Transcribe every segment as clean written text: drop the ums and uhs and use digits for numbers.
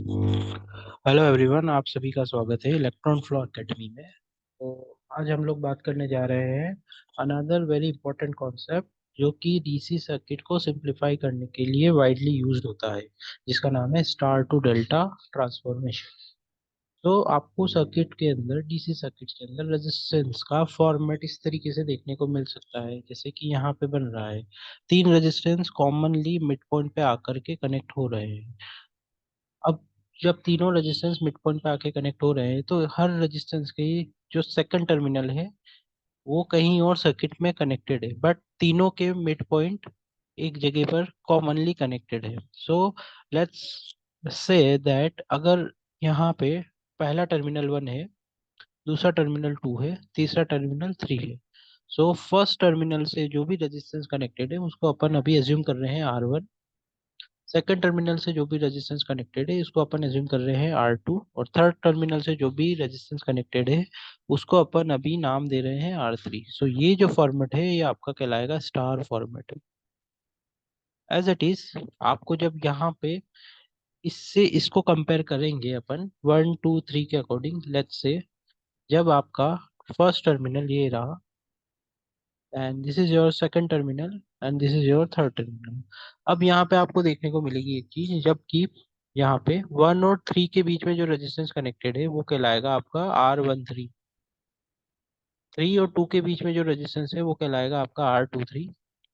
Hello everyone, आप सभी का स्वागत है इलेक्ट्रॉन फ्लो एकेडमी में। तो आज हम लोग बात करने जा रहे हैं अनदर वेरी इंपॉर्टेंट कॉन्सेप्ट जो कि डीसी सर्किट को सिंप्लीफाई करने के लिए वाइडली यूज्ड होता है, जिसका नाम है स्टार टू डेल्टा ट्रांसफॉर्मेशन। तो आपको सर्किट के अंदर, डीसी सर्किट के अंदर रेजिस्टेंस का फॉर्मेट इस तरीके से देखने को मिल सकता है, जैसे कि यहाँ पे बन रहा है। तीन रेजिस्टेंस कॉमनली मिड पॉइंट पे आकर के कनेक्ट हो रहे हैं। अब जब तीनों रेजिस्टेंस मिड पॉइंट पे आके कनेक्ट हो रहे हैं, तो हर रेजिस्टेंस के जो सेकंड टर्मिनल है वो कहीं और सर्किट में कनेक्टेड है, बट तीनों के मिड पॉइंट एक जगह पर कॉमनली कनेक्टेड है। सो लेट्स से दैट अगर यहाँ पे पहला टर्मिनल 1 है, दूसरा टर्मिनल 2 है, तीसरा टर्मिनल 3 है। सो फर्स्ट टर्मिनल से जो भी रेजिस्टेंस कनेक्टेड है उसको अपन अभी एज्यूम कर रहे हैं R1। सेकंड टर्मिनल से जो भी रेजिस्टेंस कनेक्टेड है इसको अपन एज्यूम कर रहे हैं R2, और थर्ड टर्मिनल से जो भी रेजिस्टेंस कनेक्टेड है उसको अपन अभी नाम दे रहे हैं R3। सो ये जो फॉर्मेट है ये आपका कहलाएगा star format. As it is, आपको जब यहाँ पे इससे इसको कंपेयर करेंगे अपन 1 2 3 के अकॉर्डिंग, लेट्स से जब आपका फर्स्ट टर्मिनल ये रहा, and this is your second terminal, and this is your third terminal. अब यहाँ पे आपको देखने को मिलेगी एक चीज, जबकि यहाँ पे 1 और 3 के बीच में जो रेजिस्टेंस कनेक्टेड है वो कहलाएगा आपका R13। 3 और 2 के बीच में जो रेजिस्टेंस है वो कहलाएगा आपका R23।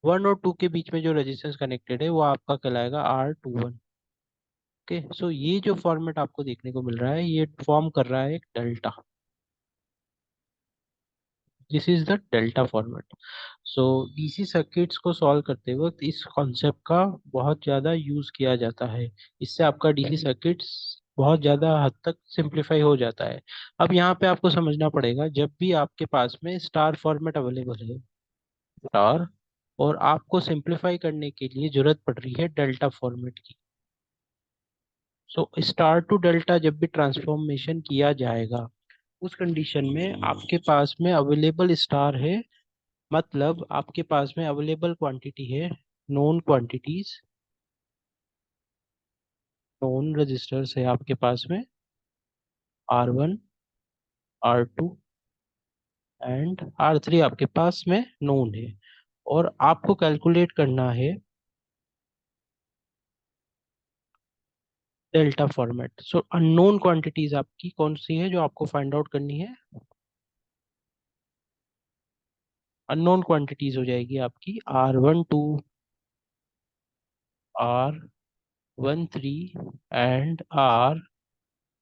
1 और 2 के बीच में जो रेजिस्टेंस कनेक्टेड है वो आपका कहलाएगा R21। ओके, सो ये जो फॉर्मेट आपको देखने को मिल रहा है ये फॉर्म कर रहा है एक delta. This is the delta format. So DC circuits को सॉल्व करते वक्त इस कॉन्सेप्ट का बहुत ज़्यादा यूज़ किया जाता है। इससे आपका डीसी सर्किट्स बहुत ज़्यादा हद तक सिंप्लीफाई हो जाता है। अब यहाँ पे आपको समझना पड़ेगा, जब भी आपके पास में स्टार फॉर्मेट अवेलेबल है, स्टार, और आपको सिंप्लीफाई करने के लिए जरूरत पड़ रही है डेल्टा फॉर्मेट की। सो स्टार टू डेल्टा जब भी ट्रांसफॉर्मेशन किया जाएगा, उस कंडीशन में आपके पास में अवेलेबल स्टार है, मतलब आपके पास में अवेलेबल क्वांटिटी है, नोन क्वांटिटीज, नोन रजिस्टर्स है आपके पास में R1, R2 एंड R3 आपके पास में नोन है। और आपको कैलकुलेट करना है डेल्टा फॉर्मेट। सो अननोन क्वांटिटीज आपकी कौन सी है जो आपको फाइंड आउट करनी है? अननोन क्वांटिटीज हो जाएगी आपकी R12, R13 and R23।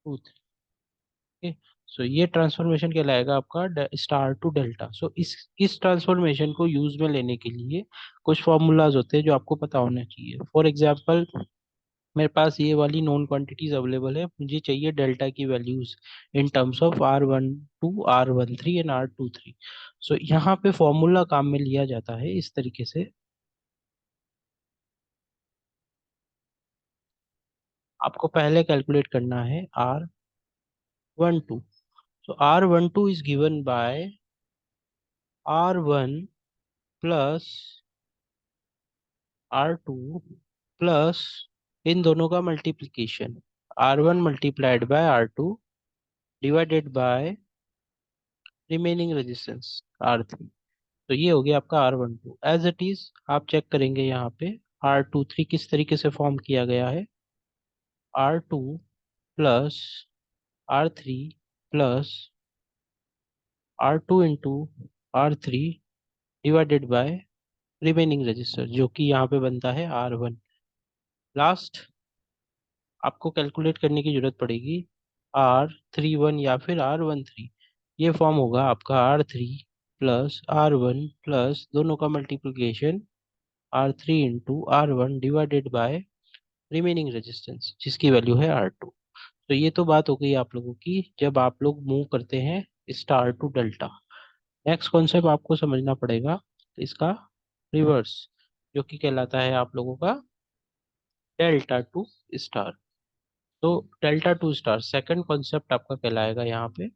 Okay, सो ये ट्रांसफॉर्मेशन कहलाएगा आपका स्टार टू डेल्टा। सो इस ट्रांसफॉर्मेशन को यूज में लेने के लिए कुछ फॉर्मूलाज होते हैं जो आपको पता होना चाहिए। फॉर एग्जांपल, मेरे पास ये वाली नॉन क्वांटिटीज अवेलेबल है, मुझे चाहिए डेल्टा की values in terms of R12, R13 and R23। सो यहाँ पे फॉर्मूला काम में लिया जाता है इस तरीके से। आपको पहले कैलकुलेट करना है R12। So R12 is given by R1 plus R2 plus इन दोनों का multiplication, R1 multiplied by R2 divided by remaining resistance R3। तो ये हो गया आपका R12। एज इट इज आप चेक करेंगे यहाँ पे R23 किस तरीके से फॉर्म किया गया है। R2 plus R3 plus R2 into R3 divided by remaining register, जो कि यहाँ पे बनता है R1। लास्ट आपको कैलकुलेट करने की जरूरत पड़ेगी R31 या फिर R13। ये फॉर्म होगा आपका R3 प्लस R1 प्लस दोनों का multiplication R3 into R1 divided by remaining resistance, जिसकी वैल्यू है R2। तो ये तो बात हो गई आप लोगों की जब आप लोग मूव करते हैं star to delta. Next concept आपको समझना पड़ेगा इसका रिवर्स, जो कि कहलाता है आप लोगों का डेल्टा टू स्टार। तो delta to star second concept आपका कहलाएगा यहाँ पे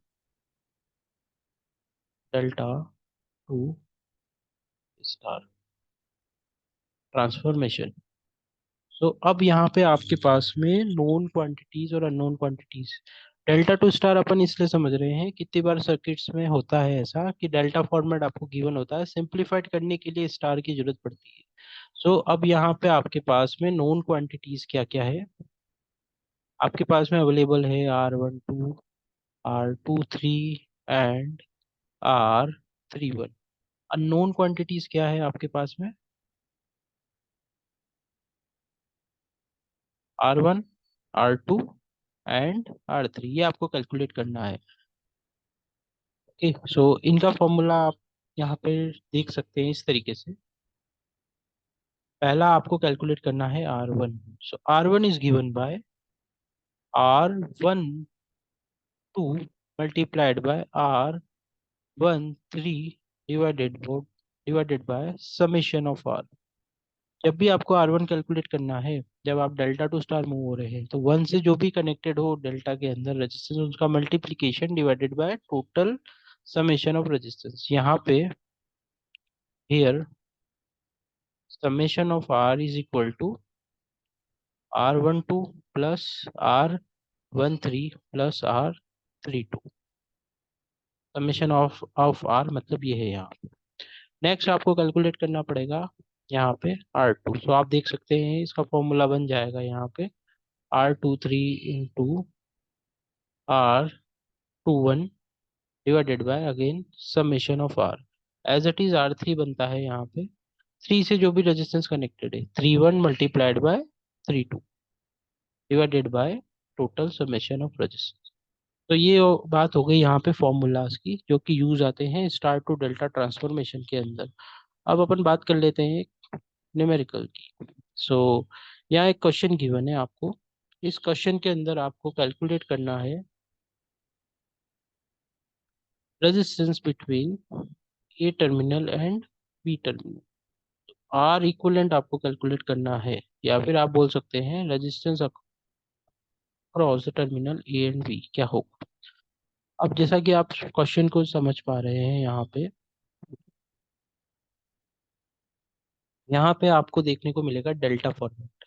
डेल्टा टू स्टार ट्रांसफॉर्मेशन। तो अब यहाँ पे आपके पास में नोन क्वांटिटीज और unknown quantities, delta to star अपन इसलिए समझ रहे हैं, कितनी बार सर्किट्स में होता है ऐसा कि डेल्टा फॉर्मेट आपको गिवन होता है, सिंप्लीफाइड करने के लिए स्टार की जरूरत पड़ती है। सो अब यहाँ पे आपके पास में नोन क्वांटिटीज क्या क्या है, आपके पास में अवेलेबल है R12, R23 and R31। Unknown quantities क्या है आपके पास में, R1, R2 एंड R3, ये आपको कैलकुलेट करना है। ओके, सो इनका फॉर्मूला आप यहाँ पे देख सकते हैं इस तरीके से। पहला आपको कैलकुलेट करना है R1। So R1 is given bye R12 multiplied by R13 divided by summation of R। जब भी आपको R1 कैलकुलेट करना है, जब आप डेल्टा टू स्टार मूव हो रहे हैं, तो वन से जो भी कनेक्टेड हो डेल्टा के अंदर रेजिस्टेंस, उसका multiplication divided by total summation of resistance. यहाँ पे here summation of R is equal to R12 plus R13 plus R32। Summation of R मतलब ये है यहाँ। नेक्स्ट आपको कैलकुलेट करना पड़ेगा यहाँ पे R2। सो आप देख सकते हैं इसका फॉर्मूला बन जाएगा यहाँ पे R23 into R21 divided by again summation of R। As it is R3 बनता है यहाँ पे, थ्री से जो भी रेजिस्टेंस कनेक्टेड है, 31 multiplied by 32 divided by total summation of resistance. तो ये बात हो गई यहाँ पे फॉर्मूलाज की, जो कि यूज आते हैं स्टार टू डेल्टा ट्रांसफॉर्मेशन के अंदर। अब अपन बात कर लेते हैं न्यूमेरिकल की। सो यहाँ एक क्वेश्चन गिवन है आपको, इस क्वेश्चन के अंदर आपको कैलकुलेट करना है resistance between A terminal and B terminal. R equivalent आपको कैलकुलेट करना है, या फिर आप बोल सकते हैं resistance across the terminal A and B क्या होगा। अब जैसा कि आप क्वेश्चन को समझ पा रहे हैं, यहाँ पे आपको देखने को मिलेगा डेल्टा फॉर्मेट।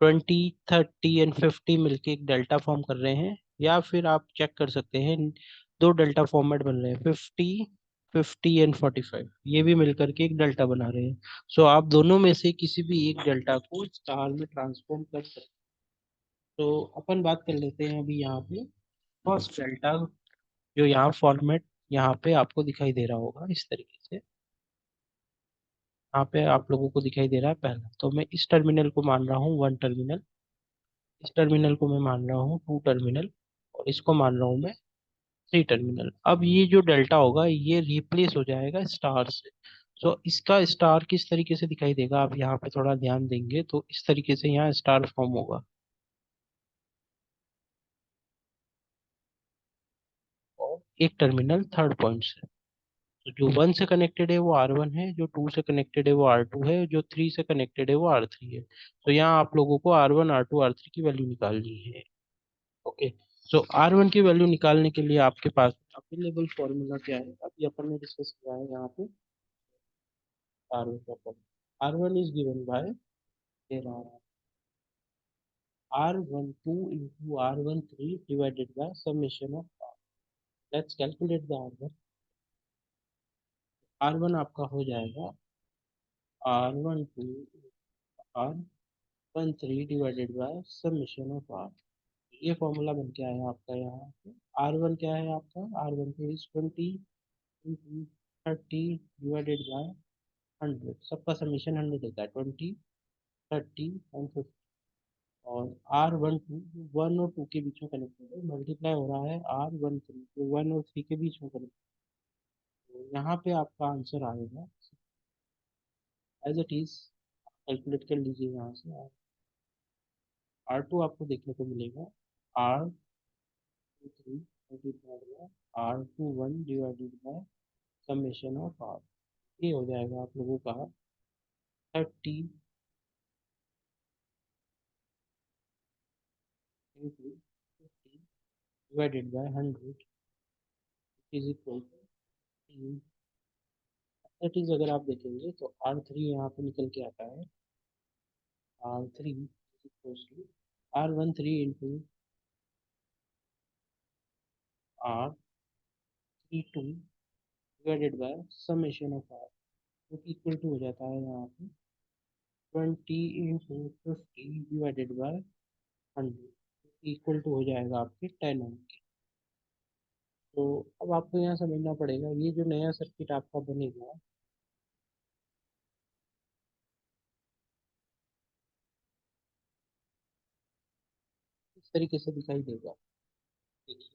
20, 30 एंड 50 मिलके एक डेल्टा फॉर्म कर रहे हैं, या फिर आप चेक कर सकते हैं दो डेल्टा फॉर्मेट बन रहे हैं, 50, 50 एंड 45, ये भी मिलकर के एक डेल्टा बना रहे हैं। सो आप दोनों में से किसी भी एक डेल्टा को स्टार में ट्रांसफॉर्म कर सकते हैं। तो अपन बात कर लेते हैं अभी यहाँ पे फर्स्ट डेल्टा, जो यहाँ फॉर्मेट यहाँ पे आपको दिखाई दे रहा होगा इस तरीके से। यहाँ पे आप लोगों को दिखाई दे रहा है पहला, तो मैं इस टर्मिनल को मान रहा हूँ वन टर्मिनल, इस टर्मिनल को मैं मान रहा हूँ टू टर्मिनल, और इसको मान रहा हूँ मैं थ्री टर्मिनल। अब ये जो डेल्टा होगा ये रिप्लेस हो जाएगा स्टार से। तो इसका स्टार किस तरीके से दिखाई देगा, आप यहाँ पे थोड़ा ध्यान देंगे तो इस तरीके से यहाँ स्टार फॉर्म होगा। और एक टर्मिनल थर्ड पॉइंट से, तो जो वन से कनेक्टेड है वो R1 है, जो टू से कनेक्टेड है वो R2 है, जो थ्री से कनेक्टेड है वो R3 है। तो यहाँ आप लोगों को R1, R2, R3 की वैल्यू निकालनी है। ओके, सो R1 की वैल्यू निकालने के लिए आपके पास अवेलेबल फॉर्मूला क्या है, अभी अपन ने डिस्कस किया है यहाँ पे। R1 का formula, R1 is given bye तेरा R12 into R13 divided by summation of R। Let's calculate the R1। R1 आपका हो जाएगा R12 R13 divided by summation of R। ये फॉर्मूला बन के आया आपका यहाँ पे। R1 क्या है आपका, R12 is 20 into 30 divided by 100, सबका समीशन 100 होता है, 20, 30 एंड 50। और R12 वन और टू के बीच में कनेक्टेड है, मल्टीप्लाई हो रहा है R13 जो वन और थ्री के बीच में कनेक्टेड है। तो यहाँ पे आपका आंसर आएगा एज इट इज, कैलकुलेट कर लीजिए यहाँ से। R2 आपको देखने को मिलेगा R23 multiply by R21 divided by summation of R। ये हो जाएगा आप लोगों का 30 into 50 divided by 100 is equal to, that is अगर आप देखेंगे तो R3 यहाँ पे निकल के आता है R3 is equals to R13 into R32 divided by summation of R, जो कि इक्वल टू हो जाता है यहाँ पे 20 into 50 divided by 100, equal to हो जाएगा आपके 10 ओम के। तो अब आपको यहाँ समझना पड़ेगा, ये जो नया सर्किट आपका बनेगा, इस तरीके से दिखाई देगा। देखिए,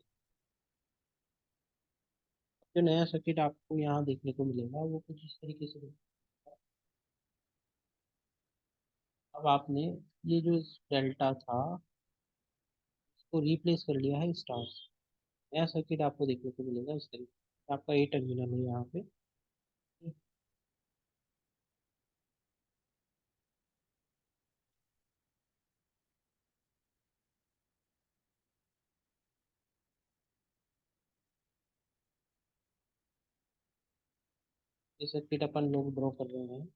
जो नया सर्किट आपको यहाँ देखने को मिलेगा वो कुछ इस तरीके से दिखेगा। अब आपने ये जो डेल्टा था उसको रिप्लेस कर लिया है स्टार से। नया सर्किट आपको देखने को मिलेगा इस तरीके से। आपका ए टर्मिनल है यहाँ पे, ये सर्किट अपन लोग ड्रॉ कर रहे हैं।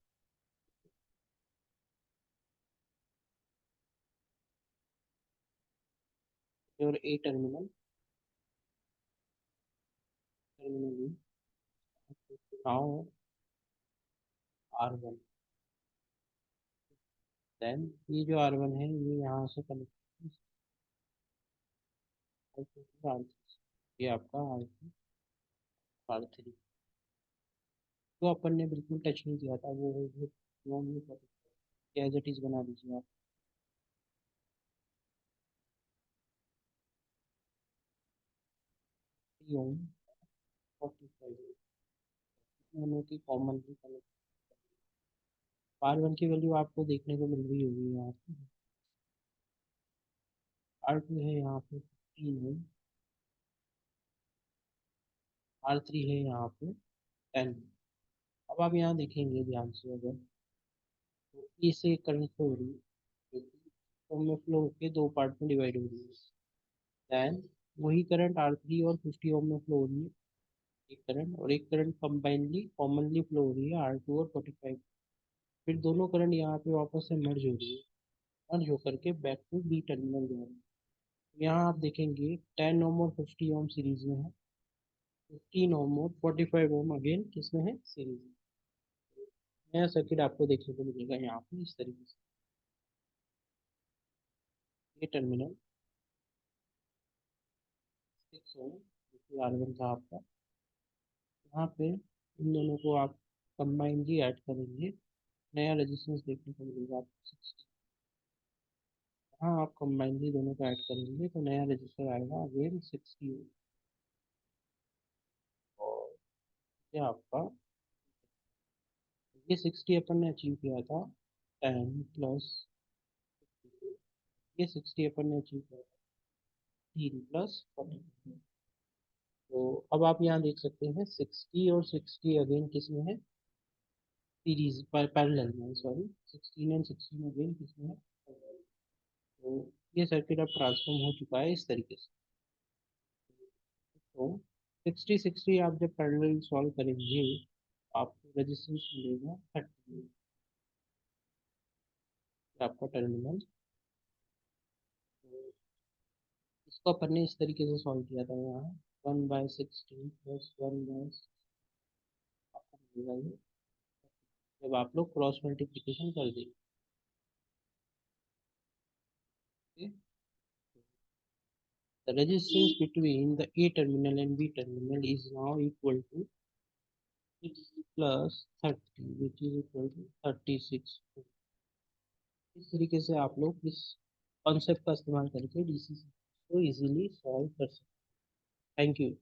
और A terminal, terminal now R1, then ये जो R1 है ये यहाँ से कनेक्ट, ये आपका R3 तो अपन ने बिल्कुल टच नहीं किया था वो एज इट इज बना दीजिए आप। 3 ओम 45 दोनों की कॉमनली कनेक्ट। R1 की वैल्यू आपको देखने को मिल रही होगी यहाँ पे। R2 है यहाँ पे 15 ओम, R3 है यहाँ पे 10। अब आप यहाँ देखेंगे ध्यान से, अगर तो E से करंट फ्लो हो रही है, तो में फ्लो होके दो पार्ट में डिवाइड हो रही है। दैन वही करंट R3 और 50 ओम में फ्लो हो रही है, एक करंट, और एक करंट कंबाइनली कॉमनली फ्लो हो रही है R2 और 45। फिर दोनों करंट यहाँ पे वापस से मर्ज हो रही है, मर्ज होकर के बैक टू बी टर्मिनल जा रही है। यहाँ आप देखेंगे 10 ओम और 50 ओम सीरीज में है, 15 ओम और 45 ओम अगेन किसमें है, सीरीज में। नया सर्किट आपको देखने को मिलेगा यहाँ पे इस तरीके से। ये टर्मिनल 6 ओम R1 था आपका, यहाँ पे इन दोनों को आप कंबाइनली ऐड करेंगे, नया रेजिस्टेंस देखने को मिलेगा आपको 60। हाँ, आप कंबाइनली दोनों को ऐड करेंगे तो नया रजिस्टर आएगा अगेन 60। और ये आपका, ये 60 अपन ने अचीव किया था 10 प्लस, ये 60 अपन ने अचीव किया था 3 प्लस 40। तो अब आप यहाँ देख सकते हैं 60 और 60 अगेन किसमें है, सीरीज पर पैरेलल में, सॉरी 16 एंड 16 अगेन किसमें है, parallel। तो ये सर्किट अब ट्रांसफॉर्म हो चुका है इस तरीके से। तो 60 60 आप जब पैरेलल सॉल्व करेंगे आपको रेजिस्टेंस मिलेगा 30, आपका टर्मिनल। तो इसको अपन ने इस तरीके से सॉल्व किया था यहाँ, 1/16 प्लस 1/, आपको मिलेगा ये जब आप लोग क्रॉस मल्टीप्लीकेशन कर देंगे। The resistance between the A terminal and B terminal is now equal to 6 plus 30, which is equal to 36। इस तरीके से आप लोग इस कॉन्सेप्ट का इस्तेमाल करके डीसी को इजीली सॉल्व कर सकते हैं। Thank you.